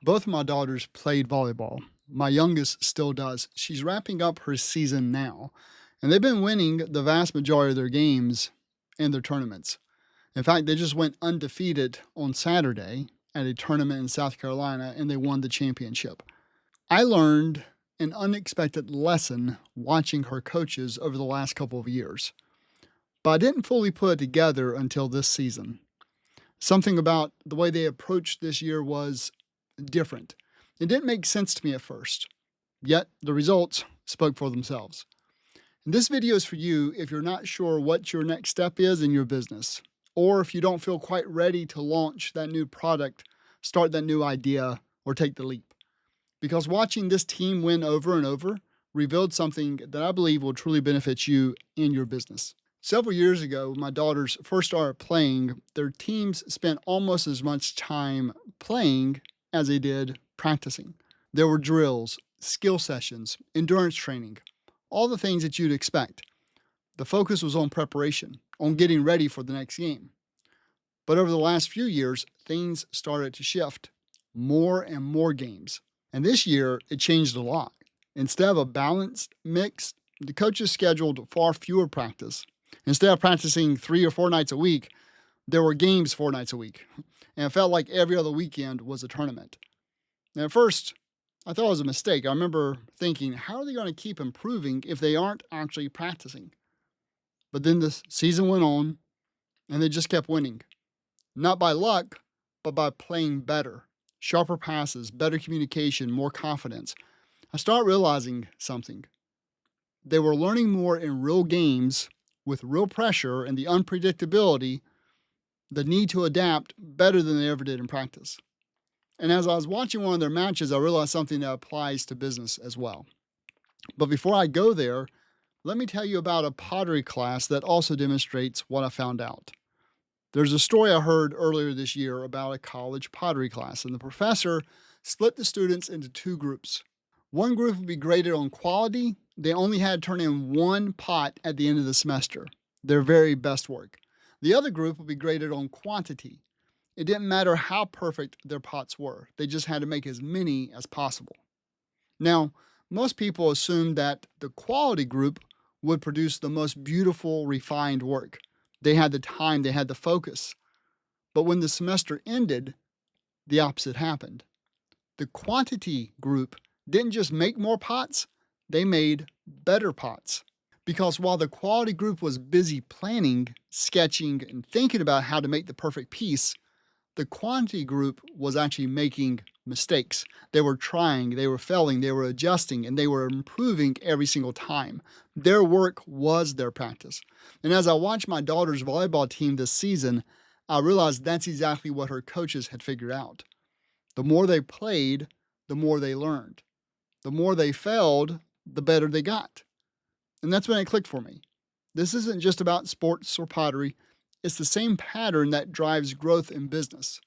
Both of my daughters played volleyball. My youngest still does. She's wrapping up her season now, and they've been winning the vast majority of their games and their tournaments. In fact, they just went undefeated on Saturday at a tournament in South Carolina and they won the championship. I learned an unexpected lesson watching her coaches over the last couple of years, but I didn't fully put it together until this season. Something about the way they approached this year was different. It didn't make sense to me at first, yet the results spoke for themselves. And this video is for you if you're not sure what your next step is in your business, or if you don't feel quite ready to launch that new product, start that new idea, or take the leap. Because watching this team win over and over revealed something that I believe will truly benefit you in your business. Several years ago, when my daughters first started playing, their teams spent almost as much time playing as they did practicing. There were drills, skill sessions, endurance training, all the things that you'd expect. The focus was on preparation, on getting ready for the next game. But over the last few years, things started to shift. More and more games. And this year, it changed a lot. Instead of a balanced mix, the coaches scheduled far fewer practice. Instead of practicing 3 or 4 nights a week, there were games 4 nights a week. And it felt like every other weekend was a tournament. And at first, I thought it was a mistake. I remember thinking, how are they going to keep improving if they aren't actually practicing? But then the season went on, and they just kept winning. Not by luck, but by playing better. Sharper passes, better communication, more confidence. I started realizing something. They were learning more in real games with real pressure and the unpredictability, the need to adapt better than they ever did in practice. And as I was watching one of their matches, I realized something that applies to business as well. But before I go there, let me tell you about a pottery class that also demonstrates what I found out. There's a story I heard earlier this year about a college pottery class, and the professor split the students into 2 groups. One group would be graded on quality. They only had to turn in 1 pot at the end of the semester, their very best work. The other group would be graded on quantity. It didn't matter how perfect their pots were. They just had to make as many as possible. Now, most people assumed that the quality group would produce the most beautiful, refined work. They had the time, they had the focus. But when the semester ended, the opposite happened. The quantity group didn't just make more pots, they made better pots. Because while the quality group was busy planning, sketching, and thinking about how to make the perfect piece, the quantity group was actually making mistakes. They were trying, they were failing, they were adjusting, and they were improving every single time. Their work was their practice. And as I watched my daughter's volleyball team this season, I realized that's exactly what her coaches had figured out. The more they played, the more they learned. The more they failed, the better they got. And that's when it clicked for me. This isn't just about sports or pottery. It's the same pattern that drives growth in business.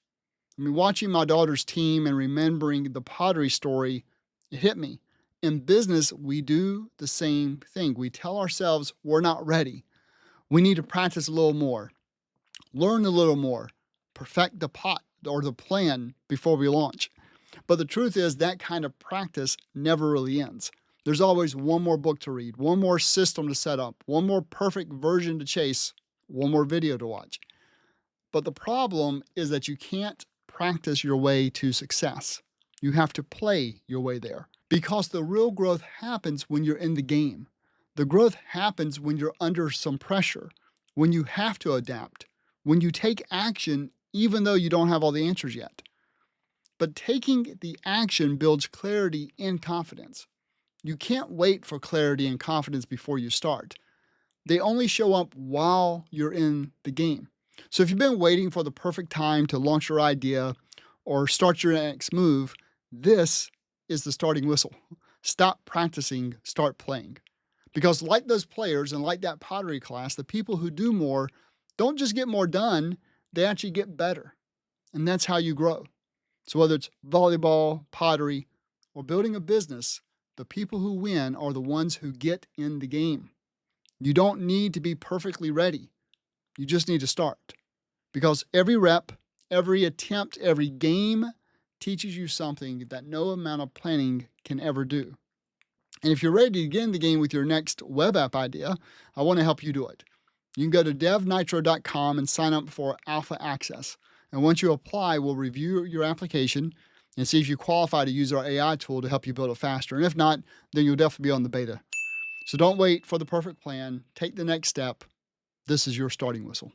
I mean, watching my daughter's team and remembering the pottery story, it hit me. In business, we do the same thing. We tell ourselves we're not ready. We need to practice a little more, learn a little more, perfect the pot or the plan before we launch. But the truth is that kind of practice never really ends. There's always one more book to read, one more system to set up, one more perfect version to chase, one more video to watch. But the problem is that you can't practice your way to success. You have to play your way there. Because the real growth happens when you're in the game. The growth happens when you're under some pressure, when you have to adapt, when you take action even though you don't have all the answers yet. But taking the action builds clarity and confidence. You can't wait for clarity and confidence before you start. They only show up while you're in the game. So if you've been waiting for the perfect time to launch your idea or start your next move, this is the starting whistle. Stop practicing, start playing. Because like those players and like that pottery class, the people who do more don't just get more done, they actually get better. And that's how you grow. So whether it's volleyball, pottery, or building a business, the people who win are the ones who get in the game. You don't need to be perfectly ready. You just need to start. Because every rep, every attempt, every game teaches you something that no amount of planning can ever do. And if you're ready to get in the game with your next web app idea, I want to help you do it. You can go to DevNitro.com and sign up for alpha access. And once you apply, we'll review your application and see if you qualify to use our AI tool to help you build it faster. And if not, then you'll definitely be on the beta. So don't wait for the perfect plan. Take the next step. This is your starting whistle.